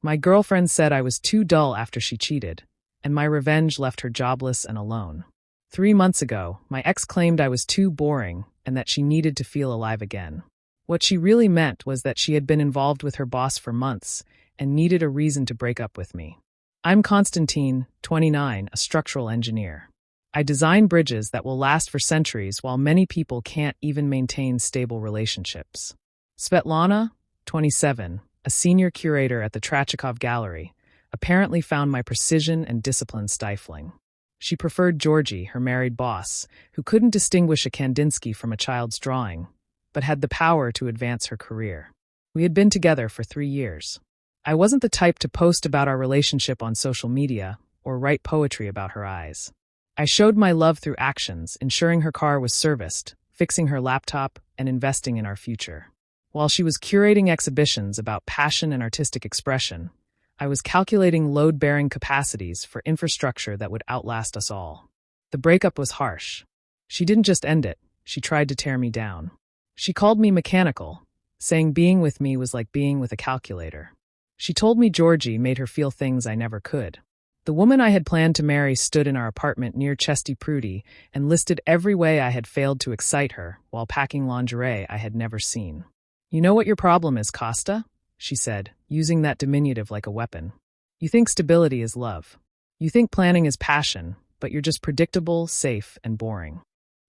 My girlfriend said I was too dull after she cheated, and my revenge left her jobless and alone. 3 months ago, my ex claimed I was too boring and that she needed to feel alive again. What she really meant was that she had been involved with her boss for months and needed a reason to break up with me. I'm Constantine, 29, a structural engineer. I design bridges that will last for centuries while many people can't even maintain stable relationships. Svetlana, 27, a senior curator at the Trachikov Gallery, apparently found my precision and discipline stifling. She preferred Georgie, her married boss, who couldn't distinguish a Kandinsky from a child's drawing, but had the power to advance her career. We had been together for 3 years. I wasn't the type to post about our relationship on social media or write poetry about her eyes. I showed my love through actions, ensuring her car was serviced, fixing her laptop, and investing in our future. While she was curating exhibitions about passion and artistic expression, I was calculating load-bearing capacities for infrastructure that would outlast us all. The breakup was harsh. She didn't just end it, she tried to tear me down. She called me mechanical, saying being with me was like being with a calculator. She told me Georgie made her feel things I never could. The woman I had planned to marry stood in our apartment near Chesty Prudy and listed every way I had failed to excite her while packing lingerie I had never seen. "You know what your problem is, Costa?" she said, using that diminutive like a weapon. "You think stability is love. You think planning is passion, but you're just predictable, safe, and boring."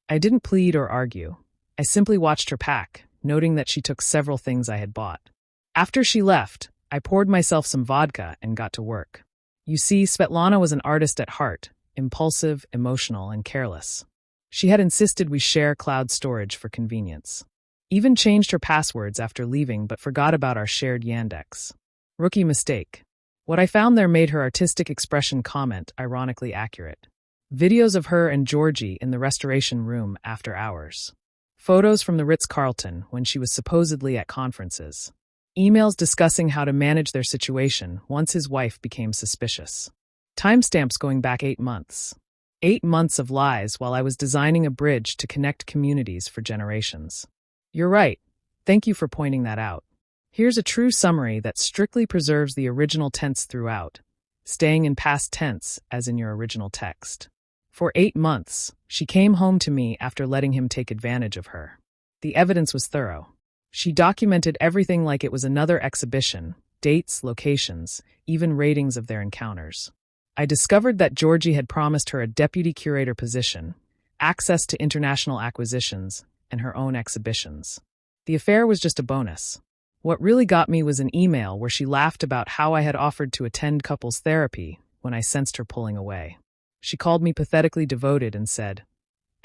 I didn't plead or argue. I simply watched her pack, noting that she took several things I had bought. After she left, I poured myself some vodka and got to work. You see, Svetlana was an artist at heart, impulsive, emotional, and careless. She had insisted we share cloud storage for convenience. Even changed her passwords after leaving but forgot about our shared Yandex. Rookie mistake. What I found there made her artistic expression comment ironically accurate. Videos of her and Georgie in the restoration room after hours. Photos from the Ritz-Carlton when she was supposedly at conferences. Emails discussing how to manage their situation once his wife became suspicious. Timestamps going back 8 months. 8 months of lies while I was designing a bridge to connect communities for generations. You're right. Thank you for pointing that out. Here's a true summary that strictly preserves the original tense throughout, staying in past tense as in your original text. For 8 months, she came home to me after letting him take advantage of her. The evidence was thorough. She documented everything like it was another exhibition, dates, locations, even ratings of their encounters. I discovered that Georgie had promised her a deputy curator position, access to international acquisitions, and her own exhibitions. The affair was just a bonus. What really got me was an email where she laughed about how I had offered to attend couples therapy when I sensed her pulling away. She called me pathetically devoted and said,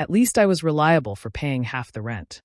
"At least I was reliable for paying half the rent."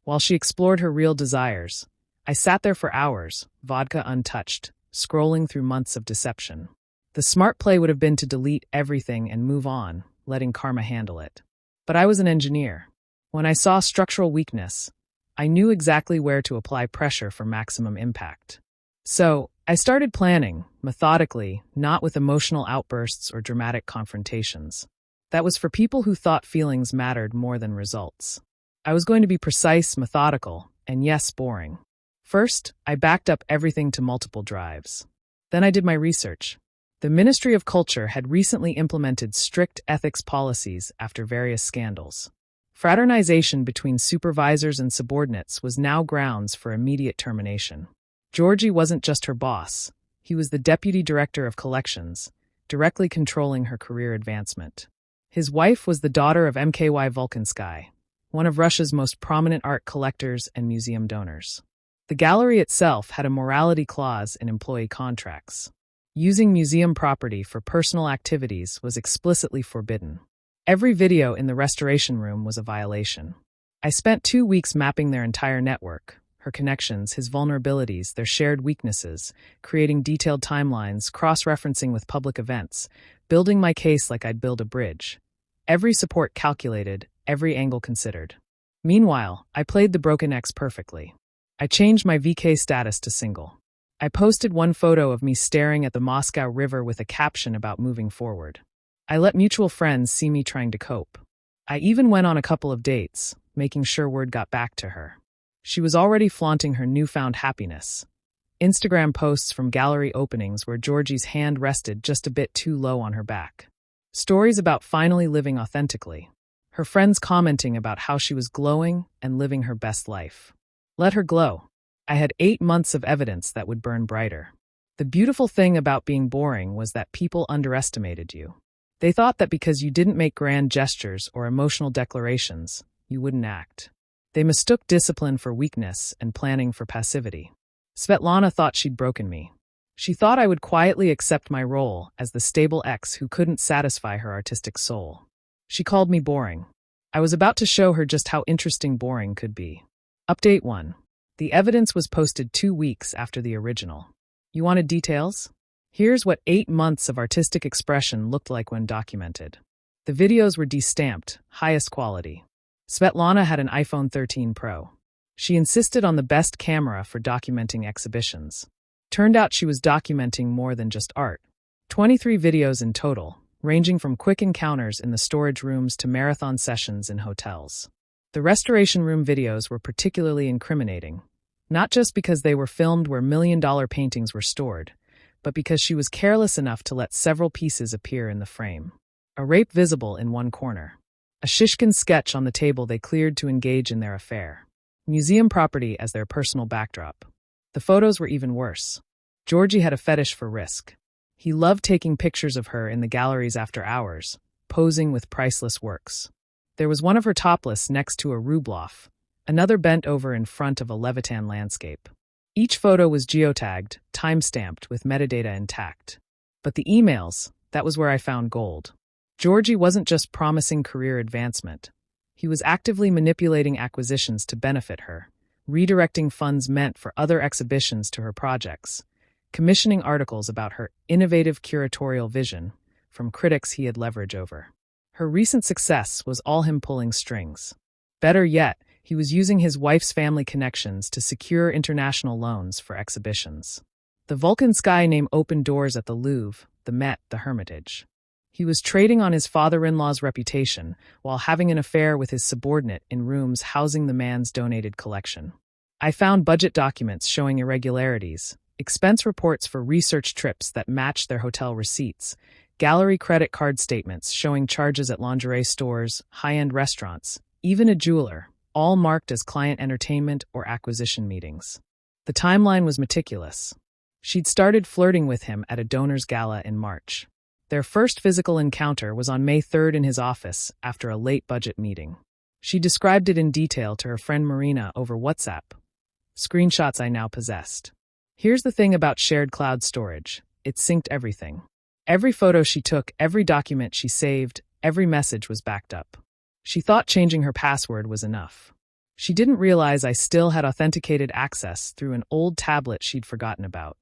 While she explored her real desires, I sat there for hours, vodka untouched, scrolling through months of deception. The smart play would have been to delete everything and move on, letting karma handle it. But I was an engineer. When I saw structural weakness, I knew exactly where to apply pressure for maximum impact. So, I started planning, methodically, not with emotional outbursts or dramatic confrontations. That was for people who thought feelings mattered more than results. I was going to be precise, methodical, and yes, boring. First, I backed up everything to multiple drives. Then I did my research. The Ministry of Culture had recently implemented strict ethics policies after various scandals. Fraternization between supervisors and subordinates was now grounds for immediate termination. Georgie wasn't just her boss. He was the deputy director of collections, directly controlling her career advancement. His wife was the daughter of Mky Volkonsky, one of Russia's most prominent art collectors and museum donors. The gallery itself had a morality clause in employee contracts. Using museum property for personal activities was explicitly forbidden. Every video in the restoration room was a violation. I spent 2 weeks mapping their entire network, her connections, his vulnerabilities, their shared weaknesses, creating detailed timelines, cross-referencing with public events, building my case like I'd build a bridge. Every support calculated, every angle considered. Meanwhile, I played the broken ex perfectly. I changed my VK status to single. I posted one photo of me staring at the Moscow River with a caption about moving forward. I let mutual friends see me trying to cope. I even went on a couple of dates, making sure word got back to her. She was already flaunting her newfound happiness. Instagram posts from gallery openings where Georgie's hand rested just a bit too low on her back. Stories about finally living authentically. Her friends commenting about how she was glowing and living her best life. Let her glow. I had 8 months of evidence that would burn brighter. The beautiful thing about being boring was that people underestimated you. They thought that because you didn't make grand gestures or emotional declarations, you wouldn't act. They mistook discipline for weakness and planning for passivity. Svetlana thought she'd broken me. She thought I would quietly accept my role as the stable ex who couldn't satisfy her artistic soul. She called me boring. I was about to show her just how interesting boring could be. Update 1. The evidence was posted 2 weeks after the original. You wanted details? Here's what 8 months of artistic expression looked like when documented. The videos were destamped, highest quality. Svetlana had an iPhone 13 Pro. She insisted on the best camera for documenting exhibitions. Turned out she was documenting more than just art. 23 videos in total, ranging from quick encounters in the storage rooms to marathon sessions in hotels. The restoration room videos were particularly incriminating, not just because they were filmed where million-dollar paintings were stored, but because she was careless enough to let several pieces appear in the frame. A rape visible in one corner. A Shishkin sketch on the table they cleared to engage in their affair. Museum property as their personal backdrop. The photos were even worse. Georgie had a fetish for risk. He loved taking pictures of her in the galleries after hours, posing with priceless works. There was one of her topless next to a Rubloff, another bent over in front of a Levitan landscape. Each photo was geotagged, time-stamped with metadata intact. But the emails, that was where I found gold. Georgie wasn't just promising career advancement. He was actively manipulating acquisitions to benefit her, redirecting funds meant for other exhibitions to her projects, commissioning articles about her innovative curatorial vision from critics he had leverage over. Her recent success was all him pulling strings. Better yet, he was using his wife's family connections to secure international loans for exhibitions. The Vulcan Sky name opened doors at the Louvre, the Met, the Hermitage. He was trading on his father-in-law's reputation while having an affair with his subordinate in rooms housing the man's donated collection. I found budget documents showing irregularities, expense reports for research trips that matched their hotel receipts, gallery credit card statements showing charges at lingerie stores, high-end restaurants, even a jeweler, all marked as client entertainment or acquisition meetings. The timeline was meticulous. She'd started flirting with him at a donors gala in March. Their first physical encounter was on May 3rd in his office after a late budget meeting. She described it in detail to her friend Marina over WhatsApp. Screenshots I now possessed. Here's the thing about shared cloud storage. It synced everything. Every photo she took, every document she saved, every message was backed up. She thought changing her password was enough. She didn't realize I still had authenticated access through an old tablet she'd forgotten about.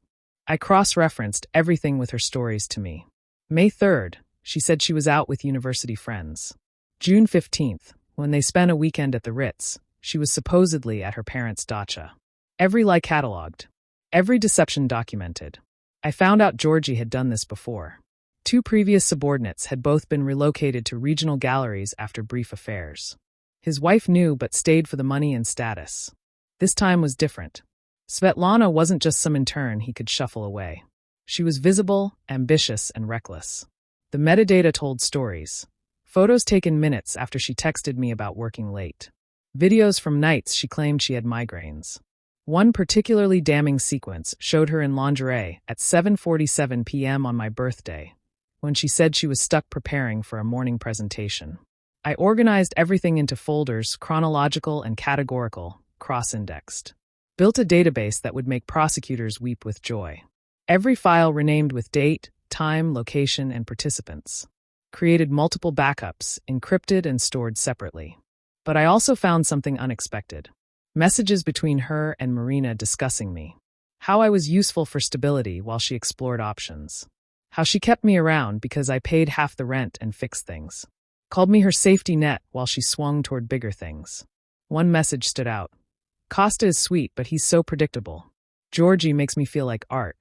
I cross-referenced everything with her stories to me. May 3rd, she said she was out with university friends. June 15th, when they spent a weekend at the Ritz, she was supposedly at her parents' dacha. Every lie cataloged. Every deception documented. I found out Georgie had done this before. 2 previous subordinates had both been relocated to regional galleries after brief affairs. His wife knew but stayed for the money and status. This time was different. Svetlana wasn't just some intern he could shuffle away. She was visible, ambitious, and reckless. The metadata told stories. Photos taken minutes after she texted me about working late. Videos from nights she claimed she had migraines. One particularly damning sequence showed her in lingerie at 7:47 p.m. on my birthday, when she said she was stuck preparing for a morning presentation. I organized everything into folders, chronological and categorical, cross-indexed. Built a database that would make prosecutors weep with joy. Every file renamed with date, time, location, and participants. Created multiple backups, encrypted and stored separately. But I also found something unexpected. Messages between her and Marina discussing me. How I was useful for stability while she explored options. How she kept me around because I paid half the rent and fixed things. Called me her safety net while she swung toward bigger things. One message stood out. Costa is sweet, but he's so predictable. Georgie makes me feel like art.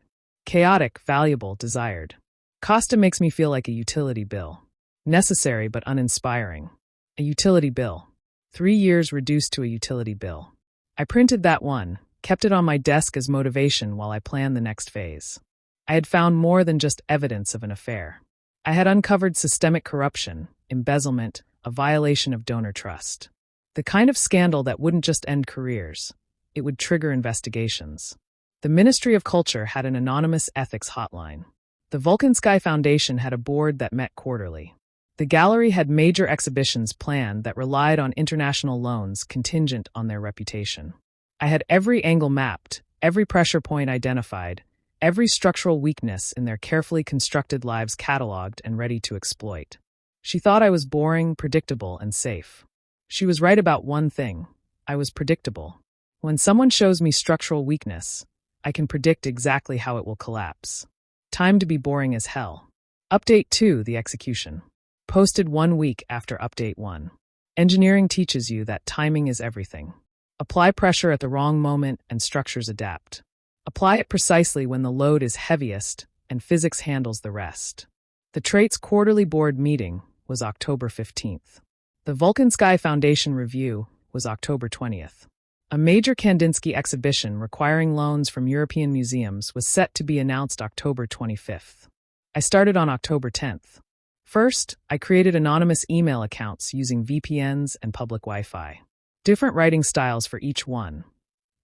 Chaotic, valuable, desired. Costa makes me feel like a utility bill. Necessary but uninspiring. A utility bill. 3 years reduced to a utility bill. I printed that one, kept it on my desk as motivation while I planned the next phase. I had found more than just evidence of an affair. I had uncovered systemic corruption, embezzlement, a violation of donor trust. The kind of scandal that wouldn't just end careers, it would trigger investigations. The Ministry of Culture had an anonymous ethics hotline. The Vulcan Sky Foundation had a board that met quarterly. The gallery had major exhibitions planned that relied on international loans contingent on their reputation. I had every angle mapped, every pressure point identified, every structural weakness in their carefully constructed lives cataloged and ready to exploit. She thought I was boring, predictable, and safe. She was right about one thing. I was predictable. When someone shows me structural weakness, I can predict exactly how it will collapse. Time to be boring as hell. Update 2, the execution. Posted 1 week after Update 1. Engineering teaches you that timing is everything. Apply pressure at the wrong moment and structures adapt. Apply it precisely when the load is heaviest and physics handles the rest. The Traits quarterly board meeting was October 15th. The Vulcan Sky Foundation review was October 20th. A major Kandinsky exhibition requiring loans from European museums was set to be announced October 25th. I started on October 10th. First, I created anonymous email accounts using VPNs and public Wi-Fi. Different writing styles for each one.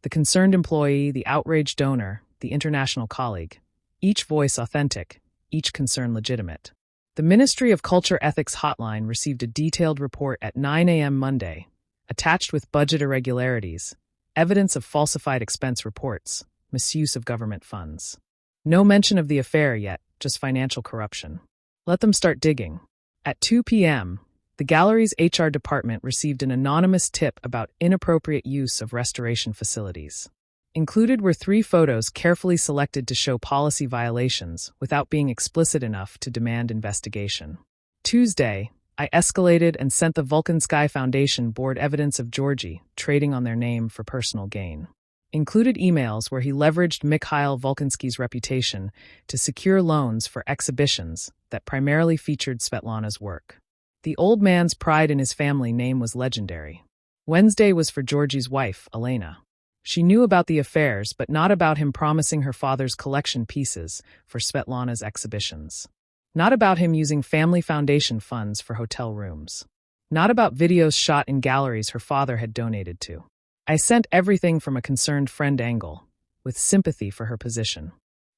The concerned employee, the outraged donor, the international colleague. Each voice authentic, each concern legitimate. The Ministry of Culture Ethics Hotline received a detailed report at 9 a.m. Monday, attached with budget irregularities, evidence of falsified expense reports, misuse of government funds. No mention of the affair yet, just financial corruption. Let them start digging. At 2 p.m., the gallery's HR department received an anonymous tip about inappropriate use of restoration facilities. Included were 3 photos carefully selected to show policy violations without being explicit enough to demand investigation. Tuesday, I escalated and sent the Vulcan Sky Foundation board evidence of Georgi trading on their name for personal gain. Included emails where he leveraged Mikhail Volkansky's reputation to secure loans for exhibitions that primarily featured Svetlana's work. The old man's pride in his family name was legendary. Wednesday was for Georgi's wife, Elena. She knew about the affairs, but not about him promising her father's collection pieces for Svetlana's exhibitions. Not about him using family foundation funds for hotel rooms. Not about videos shot in galleries her father had donated to. I sent everything from a concerned friend angle, with sympathy for her position.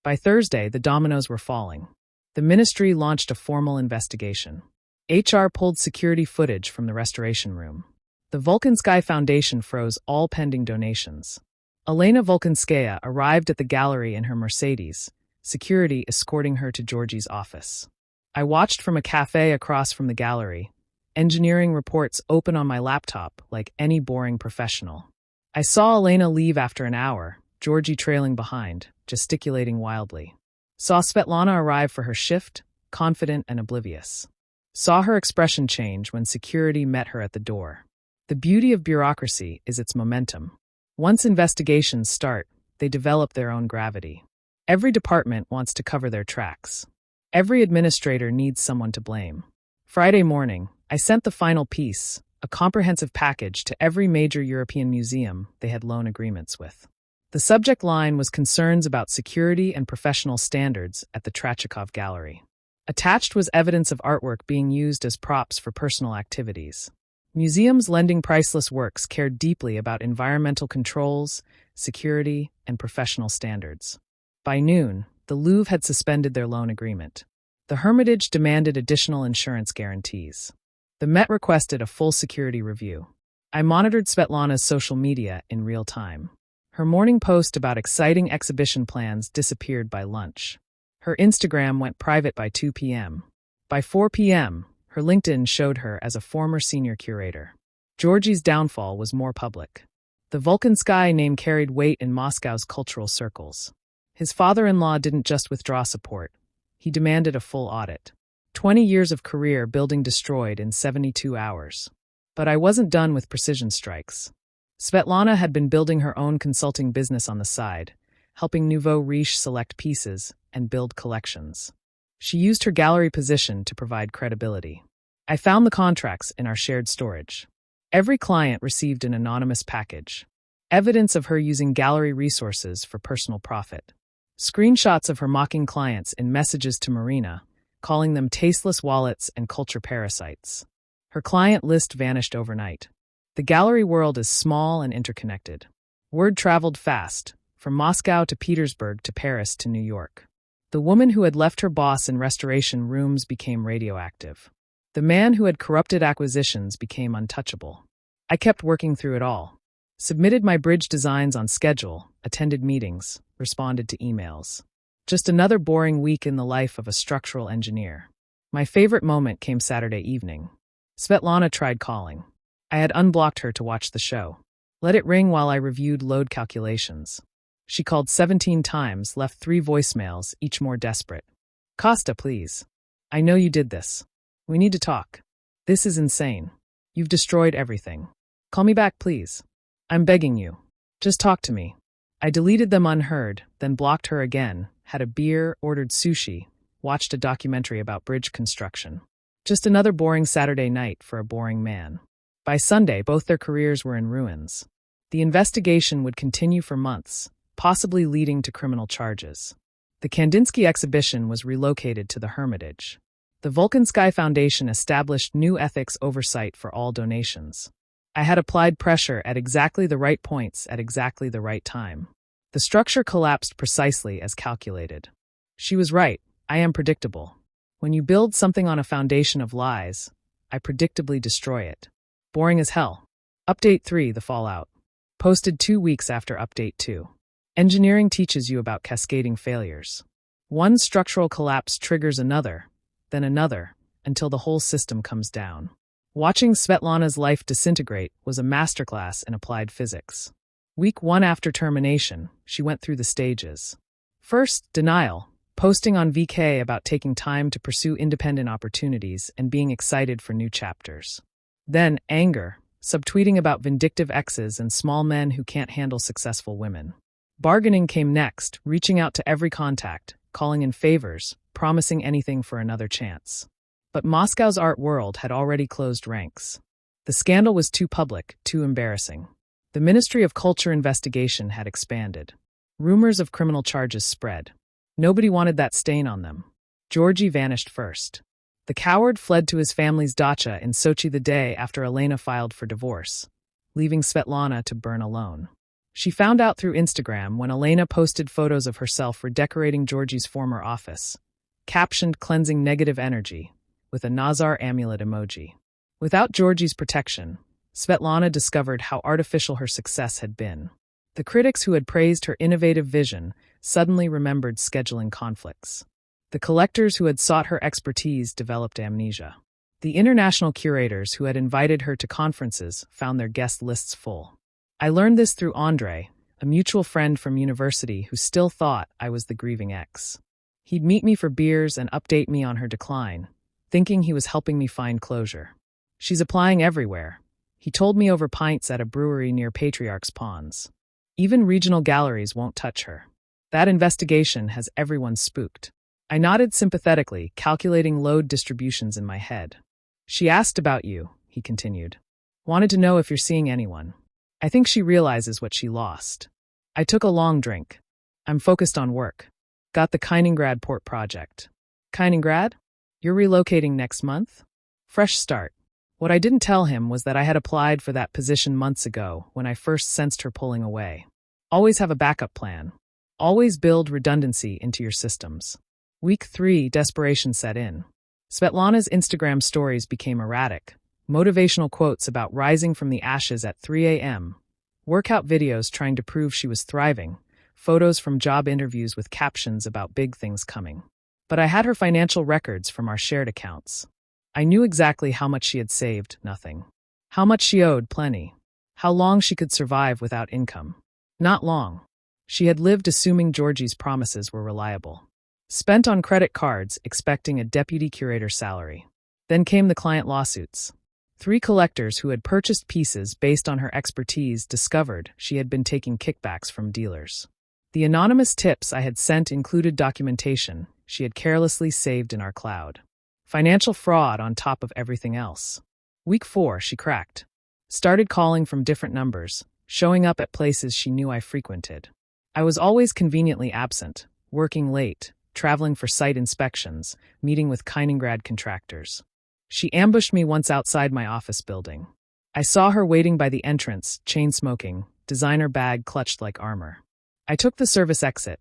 By Thursday, the dominoes were falling. The ministry launched a formal investigation. HR pulled security footage from the restoration room. The Vulcan Sky Foundation froze all pending donations. Elena Volkanskaya arrived at the gallery in her Mercedes, security escorting her to Georgi's office. I watched from a cafe across from the gallery, engineering reports open on my laptop like any boring professional. I saw Elena leave after an hour, Georgi trailing behind, gesticulating wildly. Saw Svetlana arrive for her shift, confident and oblivious. Saw her expression change when security met her at the door. The beauty of bureaucracy is its momentum. Once investigations start, they develop their own gravity. Every department wants to cover their tracks. Every administrator needs someone to blame. Friday morning, I sent the final piece, a comprehensive package to every major European museum they had loan agreements with. The subject line was concerns about security and professional standards at the Trachikov Gallery. Attached was evidence of artwork being used as props for personal activities. Museums lending priceless works cared deeply about environmental controls, security, and professional standards. By noon, the Louvre had suspended their loan agreement. The Hermitage demanded additional insurance guarantees. The Met requested a full security review. I monitored Svetlana's social media in real time. Her morning post about exciting exhibition plans disappeared by lunch. Her Instagram went private by 2 p.m. By 4 p.m., her LinkedIn showed her as a former senior curator. Georgi's downfall was more public. The Vulcan Sky name carried weight in Moscow's cultural circles. His father-in-law didn't just withdraw support. He demanded a full audit. 20 years of career building destroyed in 72 hours. But I wasn't done with precision strikes. Svetlana had been building her own consulting business on the side, helping Nouveau Riche select pieces and build collections. She used her gallery position to provide credibility. I found the contracts in our shared storage. Every client received an anonymous package. Evidence of her using gallery resources for personal profit. Screenshots of her mocking clients in messages to Marina, calling them tasteless wallets and culture parasites. Her client list vanished overnight. The gallery world is small and interconnected. Word traveled fast, from Moscow to Petersburg to Paris to New York. The woman who had left her boss in restoration rooms became radioactive. The man who had corrupted acquisitions became untouchable. I kept working through it all. Submitted my bridge designs on schedule, attended meetings, responded to emails. Just another boring week in the life of a structural engineer. My favorite moment came Saturday evening. Svetlana tried calling. I had unblocked her to watch the show. Let it ring while I reviewed load calculations. She called 17 times, left 3 voicemails, each more desperate. Costa, please. I know you did this. We need to talk. This is insane. You've destroyed everything. Call me back, please. I'm begging you. Just talk to me. I deleted them unheard, then blocked her again, had a beer, ordered sushi, watched a documentary about bridge construction. Just another boring Saturday night for a boring man. By Sunday, both their careers were in ruins. The investigation would continue for months, possibly leading to criminal charges. The Kandinsky exhibition was relocated to the Hermitage. The Volkansky Foundation established new ethics oversight for all donations. I had applied pressure at exactly the right points at exactly the right time. The structure collapsed precisely as calculated. She was right. I am predictable. When you build something on a foundation of lies, I predictably destroy it. Boring as hell. Update 3, the fallout. Posted 2 weeks after Update 2. Engineering teaches you about cascading failures. One structural collapse triggers another, then another, until the whole system comes down. Watching Svetlana's life disintegrate was a masterclass in applied physics. Week 1 after termination, she went through the stages. First, denial, posting on VK about taking time to pursue independent opportunities and being excited for new chapters. Then, anger, subtweeting about vindictive exes and small men who can't handle successful women. Bargaining came next, reaching out to every contact, calling in favors, promising anything for another chance. But Moscow's art world had already closed ranks. The scandal was too public, too embarrassing. The Ministry of Culture investigation had expanded. Rumors of criminal charges spread. Nobody wanted that stain on them. Georgy vanished first. The coward fled to his family's dacha in Sochi the day after Elena filed for divorce, leaving Svetlana to burn alone. She found out through Instagram when Elena posted photos of herself redecorating Georgy's former office, captioned "cleansing negative energy," with a Nazar amulet emoji. Without Georgy's protection, Svetlana discovered how artificial her success had been. The critics who had praised her innovative vision suddenly remembered scheduling conflicts. The collectors who had sought her expertise developed amnesia. The international curators who had invited her to conferences found their guest lists full. I learned this through Andre, a mutual friend from university who still thought I was the grieving ex. He'd meet me for beers and update me on her decline, thinking he was helping me find closure. She's applying everywhere, he told me over pints at a brewery near Patriarch's Ponds. Even regional galleries won't touch her. That investigation has everyone spooked. I nodded sympathetically, calculating load distributions in my head. She asked about you, he continued. Wanted to know if you're seeing anyone. I think she realizes what she lost. I took a long drink. I'm focused on work. Got the Kaliningrad port project. Kaliningrad? You're relocating next month? Fresh start. What I didn't tell him was that I had applied for that position months ago when I first sensed her pulling away. Always have a backup plan. Always build redundancy into your systems. Week 3, desperation set in. Svetlana's Instagram stories became erratic. Motivational quotes about rising from the ashes at 3 a.m., workout videos trying to prove she was thriving, photos from job interviews with captions about big things coming. But I had her financial records from our shared accounts. I knew exactly how much she had saved, nothing. How much she owed, plenty. How long she could survive without income. Not long. She had lived assuming Georgie's promises were reliable. Spent on credit cards, expecting a deputy curator salary. Then came the client lawsuits. 3 collectors who had purchased pieces based on her expertise discovered she had been taking kickbacks from dealers. The anonymous tips I had sent included documentation she had carelessly saved in our cloud. Financial fraud on top of everything else. Week 4, she cracked. Started calling from different numbers, showing up at places she knew I frequented. I was always conveniently absent, working late, traveling for site inspections, meeting with Kaliningrad contractors. She ambushed me once outside my office building. I saw her waiting by the entrance, chain-smoking, designer bag clutched like armor. I took the service exit,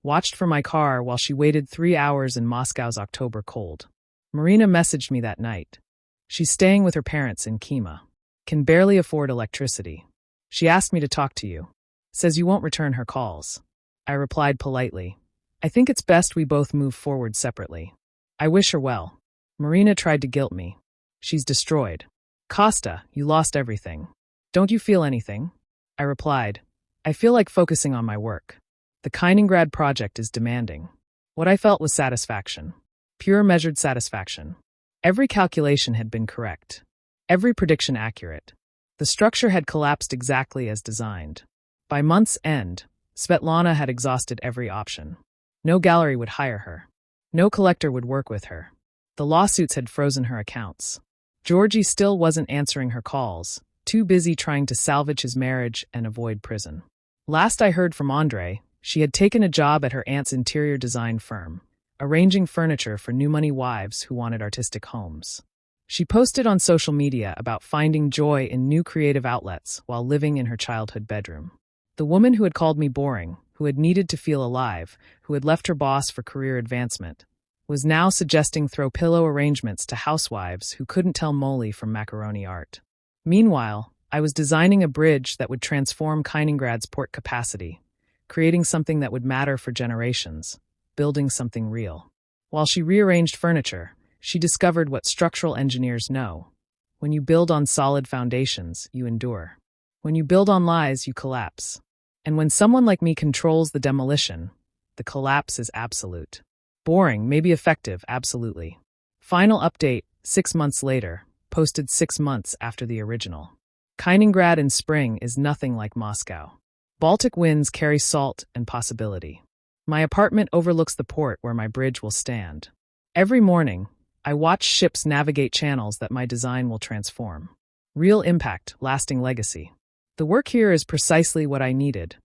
watched for my car while she waited 3 hours in Moscow's October cold. Marina messaged me that night. She's staying with her parents in Kima. Can barely afford electricity. She asked me to talk to you. Says you won't return her calls. I replied politely. I think it's best we both move forward separately. I wish her well. Marina tried to guilt me. She's destroyed. Costa, you lost everything. Don't you feel anything? I replied. I feel like focusing on my work. The Kaliningrad project is demanding. What I felt was satisfaction. Pure measured satisfaction. Every calculation had been correct. Every prediction accurate. The structure had collapsed exactly as designed. By month's end, Svetlana had exhausted every option. No gallery would hire her. No collector would work with her. The lawsuits had frozen her accounts. Georgi still wasn't answering her calls, too busy trying to salvage his marriage and avoid prison. Last I heard from Andrei, she had taken a job at her aunt's interior design firm, arranging furniture for new money wives who wanted artistic homes. She posted on social media about finding joy in new creative outlets while living in her childhood bedroom. The woman who had called me boring, who had needed to feel alive, who had left her boss for career advancement, was now suggesting throw pillow arrangements to housewives who couldn't tell moly from macaroni art. Meanwhile, I was designing a bridge that would transform Kaliningrad's port capacity, creating something that would matter for generations, building something real. While she rearranged furniture, she discovered what structural engineers know. When you build on solid foundations, you endure. When you build on lies, you collapse. And when someone like me controls the demolition, the collapse is absolute. Boring, maybe effective, absolutely. Final update, 6 months later, posted 6 months after the original. Kaliningrad in spring is nothing like Moscow. Baltic winds carry salt and possibility. My apartment overlooks the port where my bridge will stand. Every morning, I watch ships navigate channels that my design will transform. Real impact, lasting legacy. The work here is precisely what I needed.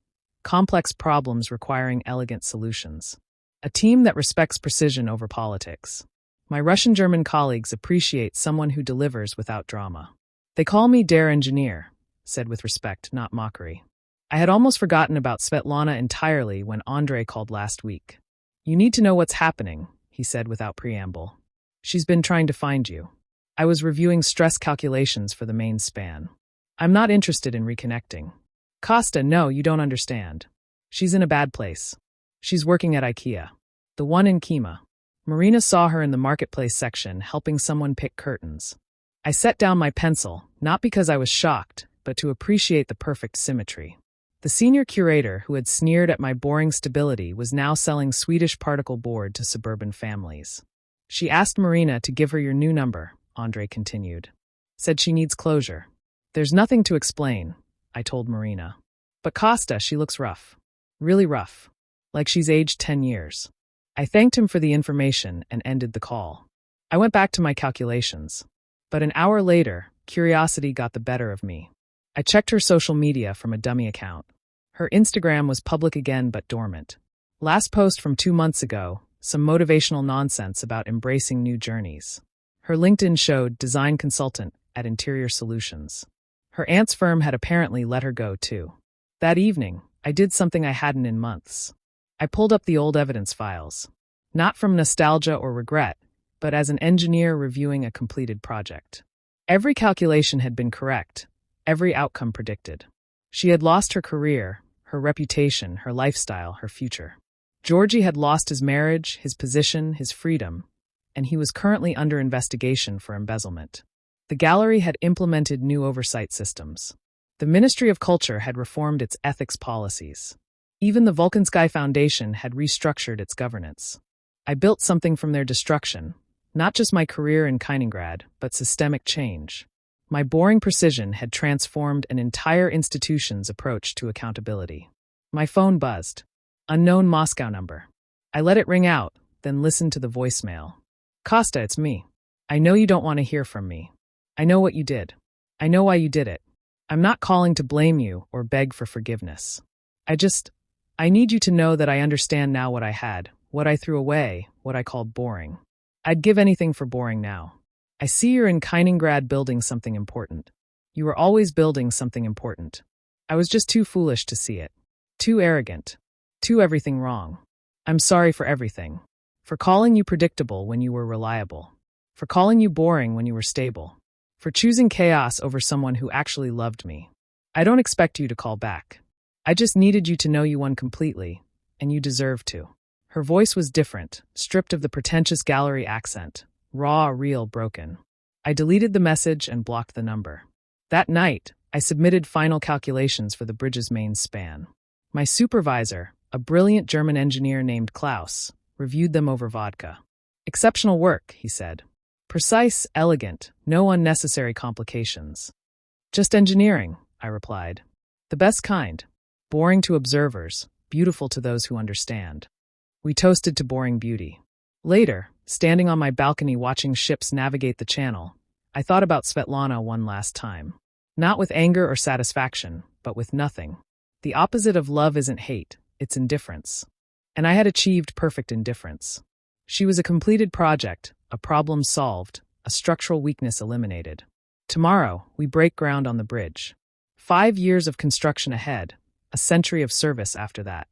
Complex problems requiring elegant solutions. A team that respects precision over politics. My Russian-German colleagues appreciate someone who delivers without drama. They call me Der Engineer, said with respect, not mockery. I had almost forgotten about Svetlana entirely when Andrei called last week. You need to know what's happening, he said without preamble. She's been trying to find you. I was reviewing stress calculations for the main span. I'm not interested in reconnecting. Costa, no, you don't understand. She's in a bad place. She's working at IKEA. The one in Kima. Marina saw her in the marketplace section helping someone pick curtains. I set down my pencil, not because I was shocked, but to appreciate the perfect symmetry. The senior curator who had sneered at my boring stability was now selling Swedish particle board to suburban families. She asked Marina to give her your new number, Andrei continued. Said she needs closure. There's nothing to explain, I told Marina. But Costa, she looks rough. Really rough. Like she's aged 10 years. I thanked him for the information and ended the call. I went back to my calculations. But an hour later, curiosity got the better of me. I checked her social media from a dummy account. Her Instagram was public again but dormant. Last post from 2 months ago, some motivational nonsense about embracing new journeys. Her LinkedIn showed design consultant at Interior Solutions. Her aunt's firm had apparently let her go too. That evening, I did something I hadn't in months. I pulled up the old evidence files. Not from nostalgia or regret, but as an engineer reviewing a completed project. Every calculation had been correct, every outcome predicted. She had lost her career, her reputation, her lifestyle, her future. Georgi had lost his marriage, his position, his freedom, and he was currently under investigation for embezzlement. The gallery had implemented new oversight systems. The Ministry of Culture had reformed its ethics policies. Even the Volkansky Foundation had restructured its governance. I built something from their destruction, not just my career in Kaliningrad, but systemic change. My boring precision had transformed an entire institution's approach to accountability. My phone buzzed. Unknown Moscow number. I let it ring out, then listened to the voicemail. Costa, it's me. I know you don't want to hear from me. I know what you did. I know why you did it. I'm not calling to blame you or beg for forgiveness. I need you to know that I understand now what I had, what I threw away, what I called boring. I'd give anything for boring now. I see you're in Kaliningrad building something important. You were always building something important. I was just too foolish to see it. Too arrogant. Too everything wrong. I'm sorry for everything. For calling you predictable when you were reliable. For calling you boring when you were stable. For choosing chaos over someone who actually loved me. I don't expect you to call back. I just needed you to know you won completely, and you deserve to. Her voice was different, stripped of the pretentious gallery accent, raw, real, broken. I deleted the message and blocked the number. That night, I submitted final calculations for the bridge's main span. My supervisor, a brilliant German engineer named Klaus, reviewed them over vodka. Exceptional work, he said. Precise, elegant, no unnecessary complications. Just engineering, I replied. The best kind. Boring to observers, beautiful to those who understand. We toasted to boring beauty. Later, standing on my balcony watching ships navigate the channel, I thought about Svetlana one last time. Not with anger or satisfaction, but with nothing. The opposite of love isn't hate, it's indifference. And I had achieved perfect indifference. She was a completed project, a problem solved, a structural weakness eliminated. Tomorrow, we break ground on the bridge. 5 years of construction ahead, a century of service after that.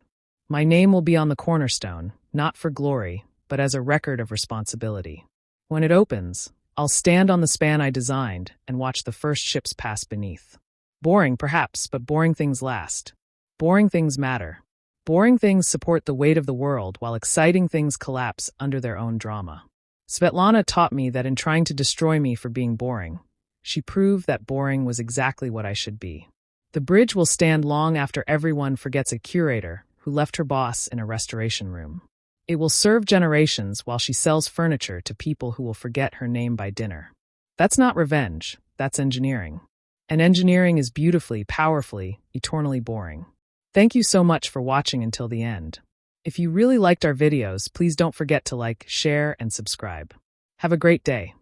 My name will be on the cornerstone, not for glory, but as a record of responsibility. When it opens, I'll stand on the span I designed and watch the first ships pass beneath. Boring, perhaps, but boring things last. Boring things matter. Boring things support the weight of the world while exciting things collapse under their own drama. Svetlana taught me that in trying to destroy me for being boring, she proved that boring was exactly what I should be. The bridge will stand long after everyone forgets a curator who left her boss in a restoration room. It will serve generations while she sells furniture to people who will forget her name by dinner. That's not revenge, that's engineering. And engineering is beautifully, powerfully, eternally boring. Thank you so much for watching until the end. If you really liked our videos, please don't forget to like, share, and subscribe. Have a great day.